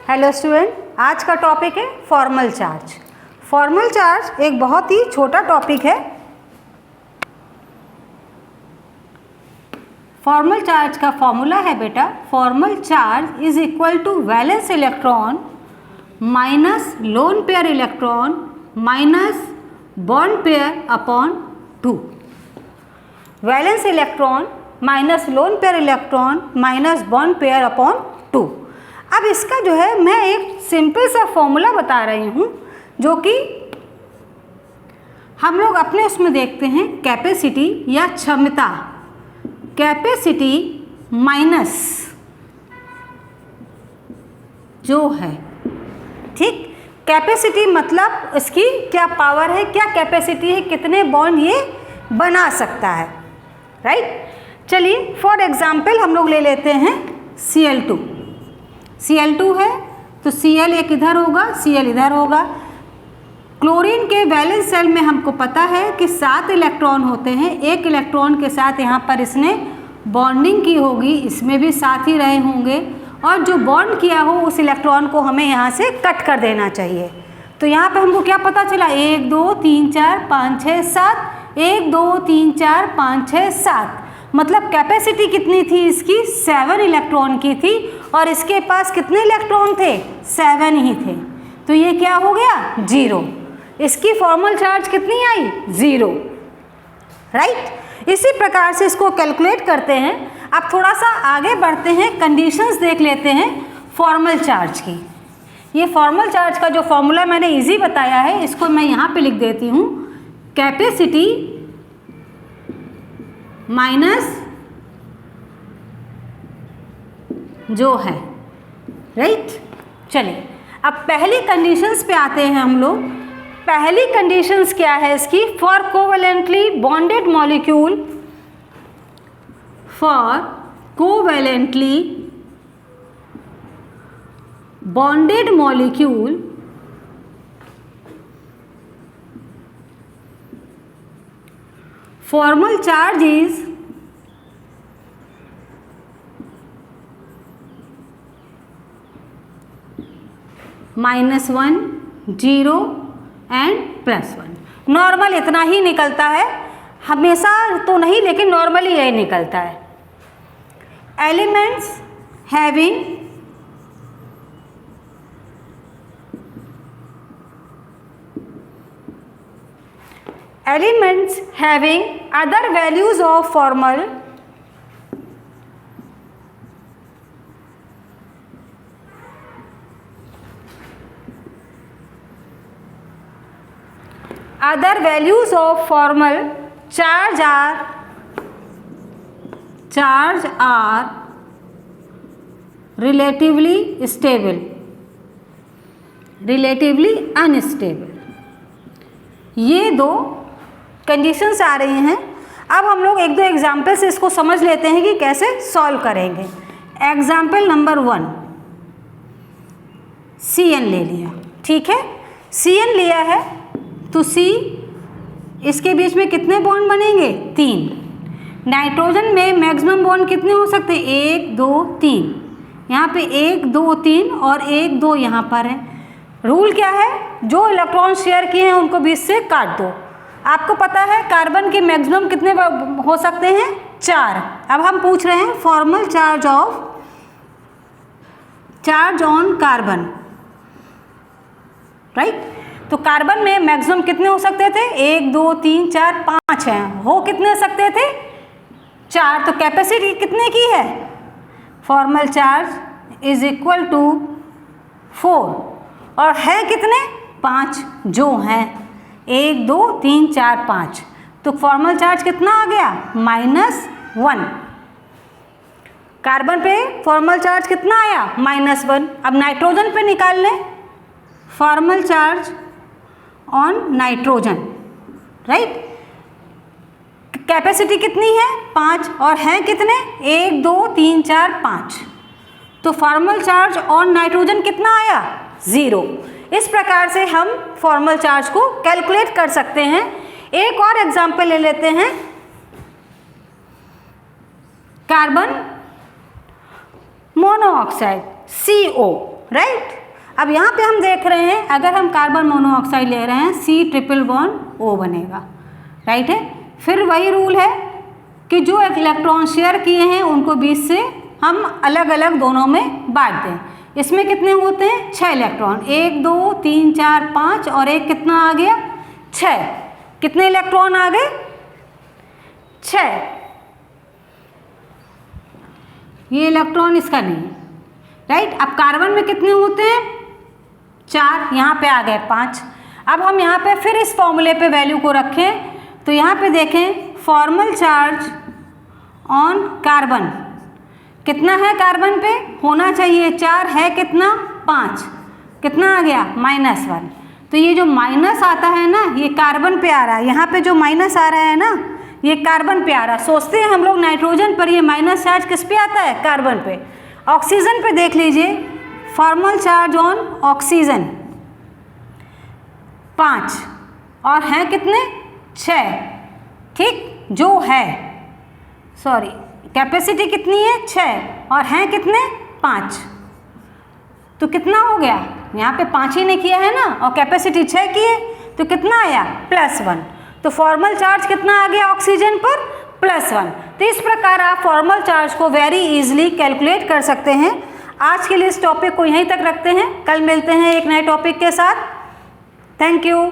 Hello student, आज का topic है फॉर्मल चार्ज। फॉर्मल चार्ज एक बहुत ही छोटा टॉपिक है। फॉर्मल चार्ज का फॉर्मूला है बेटा, formal charge is equal to valence electron minus lone pair electron minus bond pair upon 2। Valence electron minus lone pair electron minus bond pair upon 2। अब इसका जो है मैं एक सिंपल सा फॉर्मूला बता रही हूँ जो कि हम लोग अपने उसमें देखते हैं, कैपेसिटी या क्षमता, कैपेसिटी माइनस जो है, ठीक। कैपेसिटी मतलब इसकी क्या पावर है, क्या कैपेसिटी है, कितने बॉन्ड ये बना सकता है, राइट। चलिए फॉर एग्जाम्पल हम लोग ले लेते हैं Cl2। Cl2 है तो Cl एक इधर होगा, Cl इधर होगा। क्लोरीन के वैलेंस शेल में हमको पता है कि 7 इलेक्ट्रॉन होते हैं। एक इलेक्ट्रॉन के साथ यहाँ पर इसने बॉन्डिंग की होगी, इसमें भी 7 ही रहे होंगे, और जो बॉन्ड किया हो उस इलेक्ट्रॉन को हमें यहाँ से कट कर देना चाहिए। तो यहाँ पे हमको क्या पता चला, 1 2 3 4 5 6 7, 1 2 3 4 5 6 7, मतलब कैपेसिटी कितनी थी इसकी, 7 इलेक्ट्रॉन की थी, और इसके पास कितने इलेक्ट्रॉन थे, 7 ही थे। तो ये क्या हो गया, 0। इसकी फॉर्मल चार्ज कितनी आई, 0, राइट। इसी प्रकार से इसको कैलकुलेट करते हैं। अब थोड़ा सा आगे बढ़ते हैं, कंडीशंस देख लेते हैं फॉर्मल चार्ज की। ये फॉर्मल चार्ज का जो फॉर्मूला मैंने इजी बताया है, इसको मैं यहाँ पे लिख देती हूँ, कैपेसिटी माइनस जो है, राइट। चलिए अब पहली कंडीशंस पे आते हैं हम लोग। पहली कंडीशंस क्या है इसकी, for covalently bonded molecule, for covalently bonded molecule formal charge is -1, 0 and +1। Normal इतना ही निकलता है, हमेशा तो नहीं लेकिन नॉर्मली यही निकलता है। Elements having other values of formal charge are relatively stable, relatively unstable। ये दो कंडीशंस आ रही हैं। अब हम लोग एक दो एग्जाम्पल से इसको समझ लेते हैं कि कैसे सॉल्व करेंगे। एग्जाम्पल नंबर 1, Cn ले लिया, ठीक है। Cn लिया है तो C, इसके बीच में कितने बॉन्ड बनेंगे, 3। नाइट्रोजन में मैक्सिमम बॉन्ड कितने हो सकते हैं, 1 2 3। यहाँ पे 1 2 3 और 1 2 यहाँ पर है। रूल क्या है, जो इलेक्ट्रॉन शेयर किए हैं उनको बीच से काट दो। आपको पता है कार्बन के मैक्सिमम कितने हो सकते हैं, 4। अब हम पूछ रहे हैं formal charge on carbon, right. तो कार्बन में मैक्सिमम कितने हो सकते थे, 1 2 3 4 5 हैं, हो कितने सकते थे, 4। तो कैपेसिटी कितने की है, formal charge is equal to 4, और है कितने, 5 जो हैं, 1 2 3 4 5। तो फॉर्मल चार्ज कितना आ गया, -1। कार्बन पे फॉर्मल चार्ज कितना आया, -1। अब नाइट्रोजन पे निकाल लें formal charge on nitrogen, right. Capacity कितनी है, 5, और हैं कितने, 1 2 3 4 5। तो फॉर्मल चार्ज ऑन नाइट्रोजन कितना आया, 0। इस प्रकार से हम फॉर्मल चार्ज को कैलकुलेट कर सकते हैं। एक और एग्जाम्पल ले लेते हैं, कार्बन मोनोऑक्साइड CO। राइट। अब यहाँ पे हम देख रहे हैं अगर हम कार्बन मोनोऑक्साइड ले रहे हैं C ट्रिपल बॉन्ड O बनेगा, राइट है। फिर वही रूल है कि जो इलेक्ट्रॉन शेयर किए हैं उनको बीच से हम अलग अलग दोनों में बांट दें। इसमें कितने होते हैं 6 इलेक्ट्रॉन, 1 2 3 4 5 और एक कितना आ गया 6। कितने इलेक्ट्रॉन आ गए 6। ये इलेक्ट्रॉन इसका नहीं है, राइट। अब कार्बन में कितने होते हैं 4, यहाँ पे आ गए 5। अब हम यहाँ पे फिर इस फॉर्मूले पे वैल्यू को रखें तो यहाँ पे देखें फॉर्मल चार्ज ऑन कार्बन कितना है, कार्बन पे होना चाहिए 4, है कितना 5, कितना आ गया -1। तो ये जो माइनस आता है ना ये कार्बन पे आ रहा है, यहाँ पे जो माइनस आ रहा है ना ये कार्बन पे आ रहा है। सोचते हैं हम लोग नाइट्रोजन पर, ये माइनस चार्ज किस पे आता है कार्बन पे। ऑक्सीजन पे देख लीजिए फॉर्मल चार्ज ऑन ऑक्सीजन 5 और हैं कितने 6, ठीक। जो है सॉरी कैपेसिटी कितनी है 6 और हैं कितने 5, तो कितना हो गया यहाँ पे 5 ही ने किया है ना और कैपेसिटी 6 की है तो कितना आया +1। तो फॉर्मल चार्ज कितना आ गया ऑक्सीजन पर +1। तो इस प्रकार आप फॉर्मल चार्ज को वेरी इजीली कैलकुलेट कर सकते हैं। आज के लिए इस टॉपिक को यहीं तक रखते हैं, कल मिलते हैं एक नए टॉपिक के साथ। Thank you.